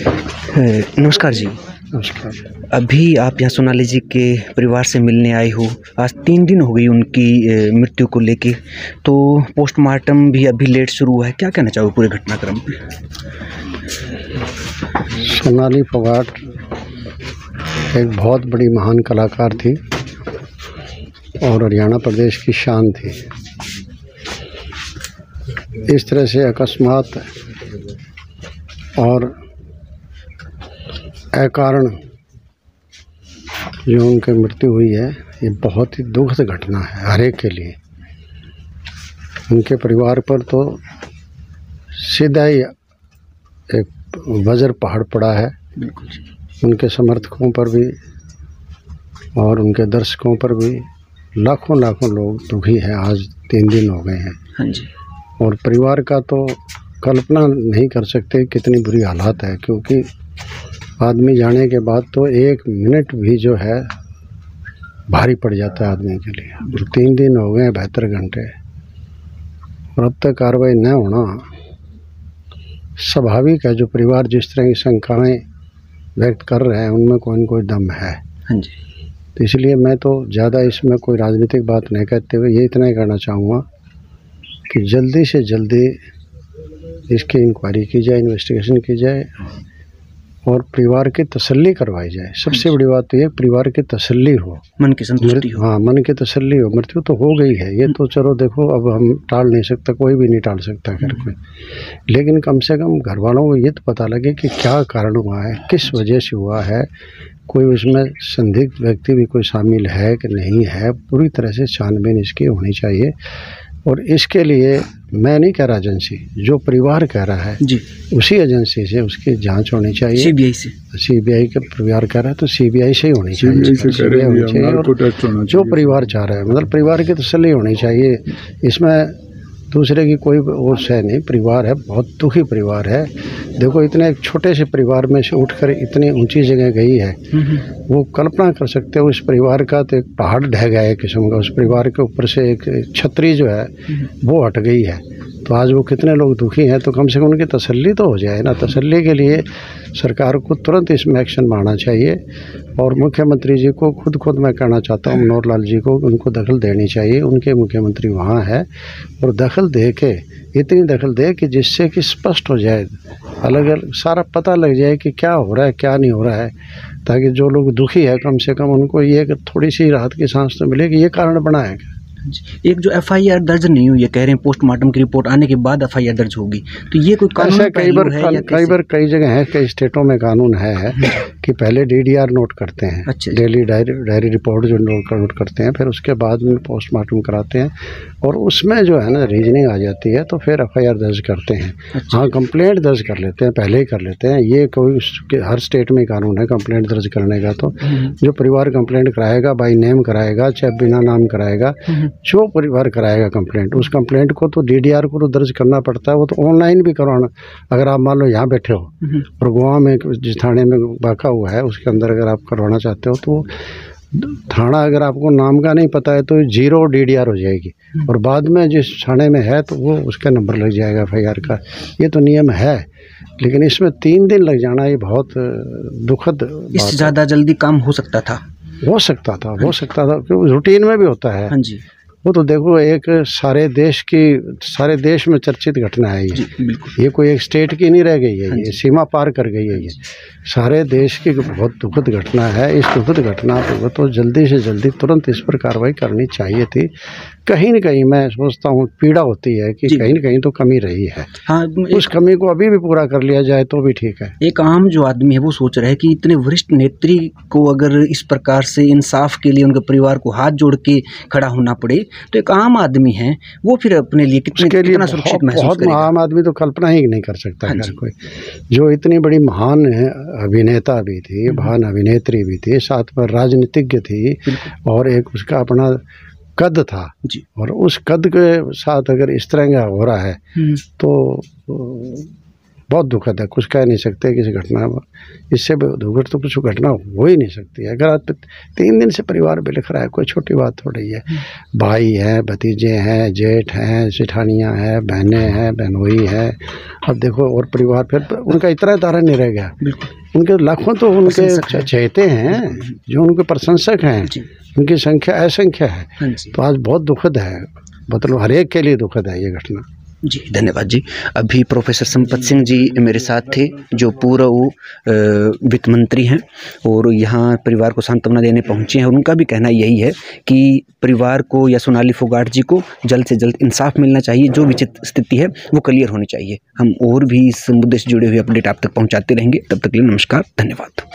नमस्कार जी। नमस्कार। अभी आप यहाँ सोनाली जी के परिवार से मिलने आए हो। आज 3 दिन हो गई उनकी मृत्यु को लेके, तो पोस्टमार्टम भी अभी लेट शुरू हुआ है। क्या कहना चाहोगे पूरे घटनाक्रम पे? सोनाली फोगाट एक बहुत बड़ी महान कलाकार थी और हरियाणा प्रदेश की शान थी। इस तरह से अकस्मात और अकारण जो उनकी मृत्यु हुई है, ये बहुत ही दुखद घटना है हर एक के लिए। उनके परिवार पर तो सीधा ही एक वज्र पहाड़ पड़ा है। बिल्कुल। उनके समर्थकों पर भी और उनके दर्शकों पर भी लाखों लोग दुखी हैं। आज 3 दिन हो गए हैं। हाँ जी। और परिवार का तो कल्पना नहीं कर सकते कितनी बुरी हालात है, क्योंकि आदमी जाने के बाद तो 1 मिनट भी जो है भारी पड़ जाता है आदमी के लिए। 3 दिन हो गए, 72 घंटे, और अब तक कार्रवाई न होना स्वाभाविक है। जो परिवार जिस तरह की शंकाएं व्यक्त कर रहे हैं, उनमें कोई न कोई दम है। हाँ जी। तो इसलिए मैं तो ज़्यादा इसमें कोई राजनीतिक बात नहीं कहते हुए ये इतना ही कहना चाहूँगा कि जल्दी से जल्दी इसकी इंक्वायरी की जाए, इन्वेस्टिगेशन की जाए और परिवार की तसल्ली करवाई जाए। सबसे बड़ी बात तो ये, परिवार की तसल्ली हो, मन की संतुष्टि हो। हाँ, मन की तसल्ली हो। मृत्यु तो हो गई है, ये तो चलो देखो, अब हम टाल नहीं सकता, कोई भी नहीं टाल सकता घर कोई, लेकिन कम से कम घर वालों को ये तो पता लगे कि क्या कारण हुआ है, किस वजह से हुआ है, कोई उसमें संदिग्ध व्यक्ति भी कोई शामिल है कि नहीं है। पूरी तरह से छानबीन इसकी होनी चाहिए। और इसके लिए मैं नहीं कह रहा एजेंसी, जो परिवार कह रहा है जी, उसी एजेंसी से उसकी जांच होनी चाहिए। सीबीआई से, सीबीआई का परिवार कह रहा है तो सीबीआई से ही होनी चाहिए। सीबीआई होनी चाहिए और जो परिवार चाह रहा है, मतलब परिवार की तसल्ली होनी चाहिए। इसमें दूसरे की कोई और शय नहीं। परिवार है, बहुत दुखी परिवार है। देखो, इतने एक छोटे से परिवार में से उठकर इतनी ऊंची जगह गई है, वो कल्पना कर सकते हो। उस परिवार का तो एक पहाड़ ढह गया है किस्म का। उस परिवार के ऊपर से एक छतरी जो है वो हट गई है। तो आज वो कितने लोग दुखी हैं, तो कम से कम उनकी तसल्ली तो हो जाए ना। तसल्ली के लिए सरकार को तुरंत इसमें एक्शन मारना चाहिए और मुख्यमंत्री जी को खुद मैं कहना चाहता हूँ, मनोहर लाल जी को, उनको दखल देनी चाहिए। उनके मुख्यमंत्री वहाँ है और दखल दे के, इतनी दखल दे कि जिससे कि स्पष्ट हो जाए, अलग अलग सारा पता लग जाए कि क्या हो रहा है क्या नहीं हो रहा है, ताकि जो लोग दुखी है कम से कम उनको ये थोड़ी सी राहत की सांस तो मिले कि ये कारण बना है। एक जो एफआईआर दर्ज नहीं हुई है, कह रहे हैं पोस्टमार्टम की रिपोर्ट आने के बाद एफआईआर दर्ज होगी, तो ये कोई कानून है? कई बार कई जगह है, कई स्टेटों में कानून है कि पहले डीडीआर नोट करते हैं। अच्छा। डेली डायरी रिपोर्ट जो नोट करते हैं, फिर उसके बाद में पोस्टमार्टम कराते हैं और उसमें जो है ना रीजनिंग आ जाती है, तो फिर एफआईआर दर्ज करते हैं। अच्छा। हाँ, कंप्लेंट दर्ज कर लेते हैं, पहले ही कर लेते हैं। ये कोई हर स्टेट में कानून है कंप्लेंट दर्ज करने का। तो जो परिवार कंप्लेंट कराएगा, बाई नेम कराएगा चाहे बिना नाम कराएगा, जो परिवार कराएगा कंप्लेंट, उस कंप्लेंट को तो डीडीआर को तो दर्ज करना पड़ता है। वो तो ऑनलाइन भी करवाना। अगर आप मान लो यहाँ बैठे हो और गोवा में जिस थाने में वाक़ा हुआ है उसके अंदर अगर आप करवाना चाहते हो, तो थाना अगर आपको नाम का नहीं पता है तो 0 डीडीआर हो जाएगी और बाद में जिस थाने में है तो वो उसका नंबर लग जाएगा एफआईआर का। ये तो नियम है, लेकिन इसमें 3 दिन लग जाना ये बहुत दुखद बात है। इससे ज़्यादा जल्दी काम हो सकता था क्योंकि रूटीन में भी होता है। हाँ जी। वो तो देखो, एक सारे देश में चर्चित घटना है ये कोई एक स्टेट की नहीं रह गई है। ये सीमा पार कर गई है। ये सारे देश की बहुत दुखद घटना है। इस दुखद घटना पर तो जल्दी से जल्दी तुरंत इस पर कार्रवाई करनी चाहिए थी। कहीं न कहीं मैं सोचता हूँ पीड़ा होती है कि कहीं न कहीं तो कमी रही है। हाँ, उस कमी को अभी भी पूरा कर लिया जाए तो भी ठीक है। एक आम जो आदमी है वो सोच रहा है कि इतने वरिष्ठ नेत्री को अगर इस प्रकार से इंसाफ के लिए उनके परिवार को हाथ जोड़ के खड़ा होना पड़े, तो एक आम आदमी है वो फिर अपने लिए कितना सुरक्षित महसूस करेगा? आम आदमी तो कल्पना ही नहीं कर सकता। हाँ, कोई जो इतनी बड़ी महान अभिनेता भी थी, महान अभिनेत्री भी थी, साथ में राजनीतिज्ञ थी और एक उसका अपना कद था जी। और उस कद के साथ अगर इस तरह का हो रहा है तो बहुत दुखद है, कुछ कह नहीं सकते किसी घटना में। इससे दुखद तो कुछ घटना हो ही नहीं सकती है। अगर आज 3 दिन से परिवार बिलख रहा है, कोई छोटी बात थोड़ी है। भाई है, भतीजे हैं, जेठ हैं, जेठानियाँ हैं, बहनें हैं, बहनोई है। अब देखो और परिवार, फिर उनका इतना तारा नहीं रह गया। उनके लाखों तो उनके चहेते हैं, जो उनके प्रशंसक हैं, उनकी संख्या असंख्य है। तो आज बहुत दुखद है, मतलब हर एक के लिए दुखद है ये घटना। जी धन्यवाद जी। अभी प्रोफेसर संपत सिंह जी मेरे साथ थे, जो पूर्व वित्त मंत्री हैं और यहाँ परिवार को सांत्वना देने पहुँचे हैं। और उनका भी कहना यही है कि परिवार को या सोनाली फोगाट जी को जल्द से जल्द इंसाफ मिलना चाहिए, जो विचित्र स्थिति है वो क्लियर होनी चाहिए। हम और भी इस मुद्दे से जुड़े हुए अपडेट आप तक पहुँचाते रहेंगे। तब तक के लिए नमस्कार, धन्यवाद।